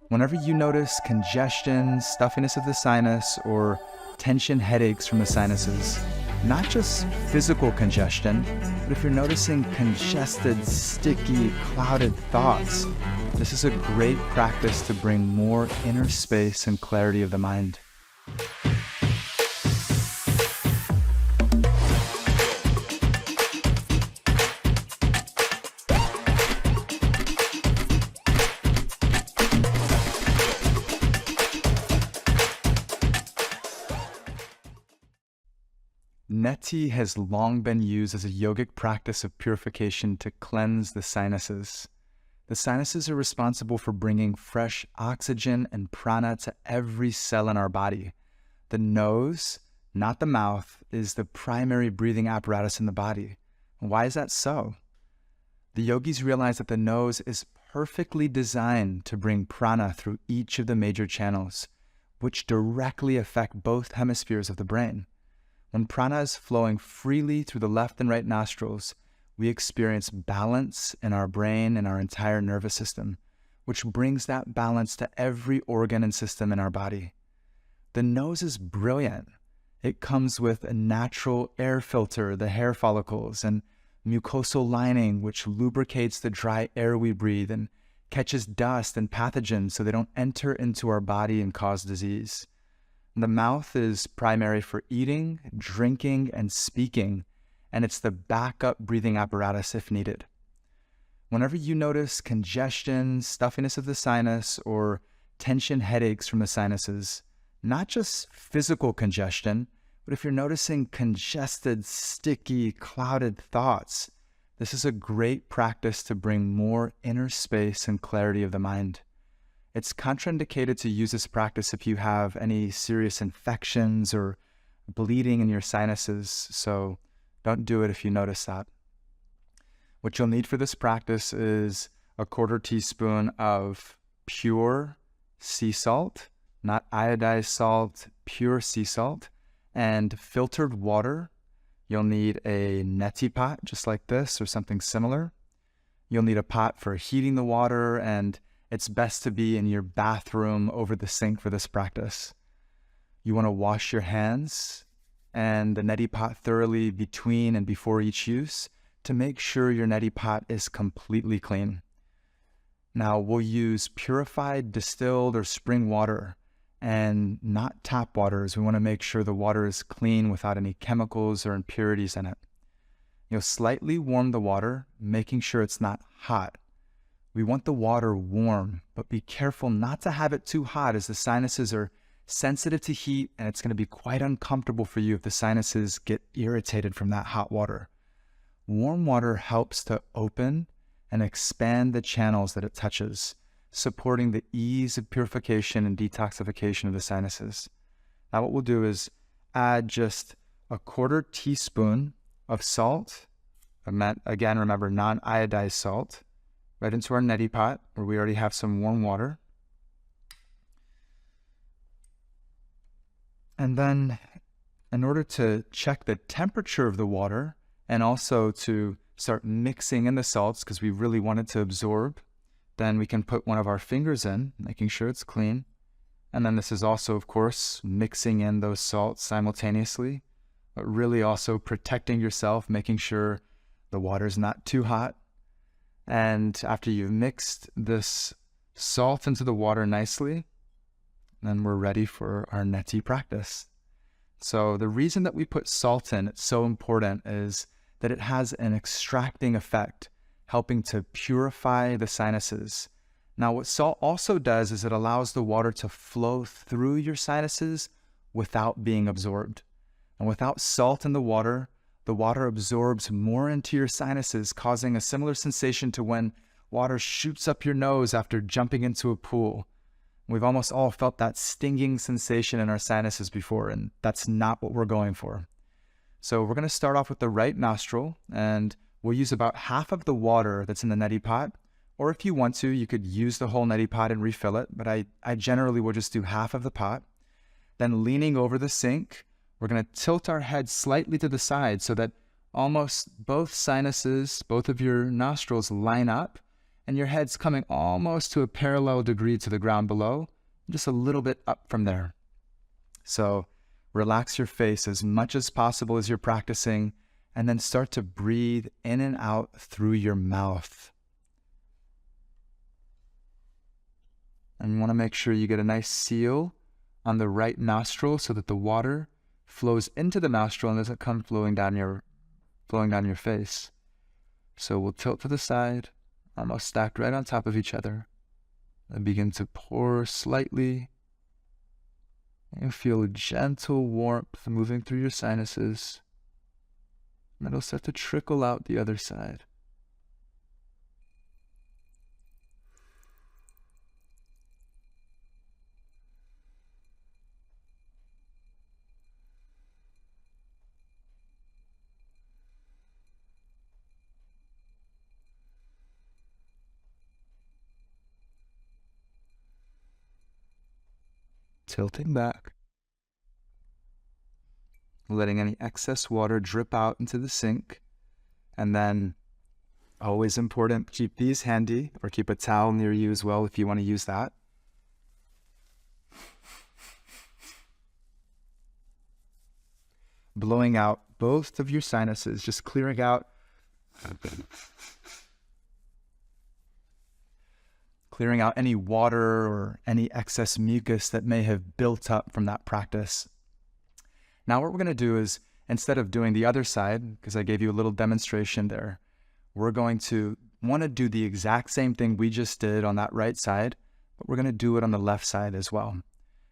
Whenever you notice congestion, stuffiness of the sinus, or tension headaches from the sinuses, not just physical congestion, but if you're noticing congested, sticky, clouded thoughts, this is a great practice to bring more inner space and clarity of the mind. Neti has long been used as a yogic practice of purification to cleanse the sinuses. The sinuses are responsible for bringing fresh oxygen and prana to every cell in our body. The nose, not the mouth, is the primary breathing apparatus in the body. Why is that so? The yogis realize that the nose is perfectly designed to bring prana through each of the major channels, which directly affect both hemispheres of the brain. When prana is flowing freely through the left and right nostrils, we experience balance in our brain and our entire nervous system, which brings that balance to every organ and system in our body. The nose is brilliant. It comes with a natural air filter, the hair follicles, and mucosal lining, which lubricates the dry air we breathe and catches dust and pathogens so they don't enter into our body and cause disease. The mouth is primary for eating, drinking, and speaking, and it's the backup breathing apparatus if needed. Whenever you notice congestion, stuffiness of the sinus, or tension headaches from the sinuses, not just physical congestion, but if you're noticing congested, sticky, clouded thoughts, this is a great practice to bring more inner space and clarity of the mind. It's contraindicated to use this practice if you have any serious infections or bleeding in your sinuses, so don't do it if you notice that. What you'll need for this practice is a 1/4 teaspoon of pure sea salt, not iodized salt, pure sea salt, and filtered water. You'll need a neti pot, just like this, or something similar. You'll need a pot for heating the water, and it's best to be in your bathroom over the sink for this practice. You want to wash your hands and the neti pot thoroughly between and before each use to make sure your neti pot is completely clean. Now we'll use purified, distilled, or spring water and not tap water, as we want to make sure the water is clean without any chemicals or impurities in it. You'll slightly warm the water, making sure it's not hot. We want the water warm, but be careful not to have it too hot, as the sinuses are sensitive to heat, and it's going to be quite uncomfortable for you if the sinuses get irritated from that hot water. Warm water helps to open and expand the channels that it touches, supporting the ease of purification and detoxification of the sinuses. Now what we'll do is add just a 1/4 teaspoon of salt, again remember non-iodized salt, right into our neti pot where we already have some warm water. And then in order to check the temperature of the water and also to start mixing in the salts, because we really want it to absorb, then we can put one of our fingers in, making sure it's clean. And then this is also, of course, mixing in those salts simultaneously, but really also protecting yourself, making sure the water is not too hot. And after you've mixed this salt into the water nicely, then we're ready for our neti practice. So the reason that we put salt in, it's so important, is that it has an extracting effect, helping to purify the sinuses. Now what salt also does is it allows the water to flow through your sinuses without being absorbed. And without salt in the water absorbs more into your sinuses, causing a similar sensation to when water shoots up your nose after jumping into a pool. We've almost all felt that stinging sensation in our sinuses before, and that's not what we're going for. So we're going to start off with the right nostril, and we'll use about half of the water that's in the neti pot, or if you want to, you could use the whole neti pot and refill it, but I generally will just do half of the pot. Then leaning over the sink, we're going to tilt our head slightly to the side so that almost both sinuses, both of your nostrils line up, and your head's coming almost to a parallel degree to the ground below, just a little bit up from there. So relax your face as much as possible as you're practicing, and then start to breathe in and out through your mouth. And you want to make sure you get a nice seal on the right nostril so that the water flows into the nostril and doesn't come flowing down your face. So we'll tilt to the side, almost stacked right on top of each other, and begin to pour slightly. And feel a gentle warmth moving through your sinuses. And it'll start to trickle out the other side. Tilting back, letting any excess water drip out into the sink, and then, always important, keep these handy, or keep a towel near you as well if you want to use that. Blowing out both of your sinuses, just clearing out any water or any excess mucus that may have built up from that practice. Now what we're going to do is, instead of doing the other side, because I gave you a little demonstration there, we're going to want to do the exact same thing we just did on that right side, but we're going to do it on the left side as well.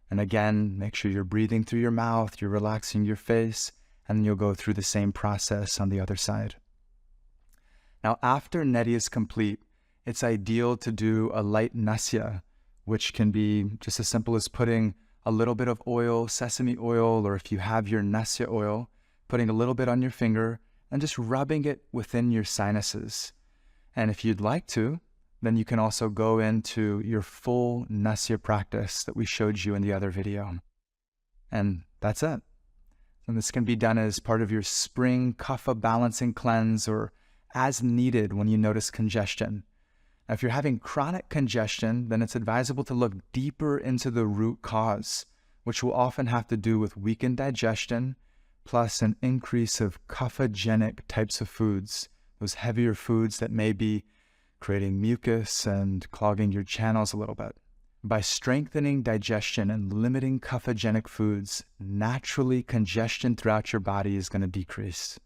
And again, make sure you're breathing through your mouth, you're relaxing your face, and then you'll go through the same process on the other side. Now after Neti is complete, it's ideal to do a light nasya, which can be just as simple as putting a little bit of oil, sesame oil, or if you have your nasya oil, putting a little bit on your finger and just rubbing it within your sinuses. And if you'd like to, then you can also go into your full nasya practice that we showed you in the other video. And that's it. And this can be done as part of your spring kapha balancing cleanse or as needed when you notice congestion. Now, if you're having chronic congestion, then it's advisable to look deeper into the root cause, which will often have to do with weakened digestion, plus an increase of kaphagenic types of foods, those heavier foods that may be creating mucus and clogging your channels a little bit. By strengthening digestion and limiting kaphagenic foods, naturally congestion throughout your body is going to decrease.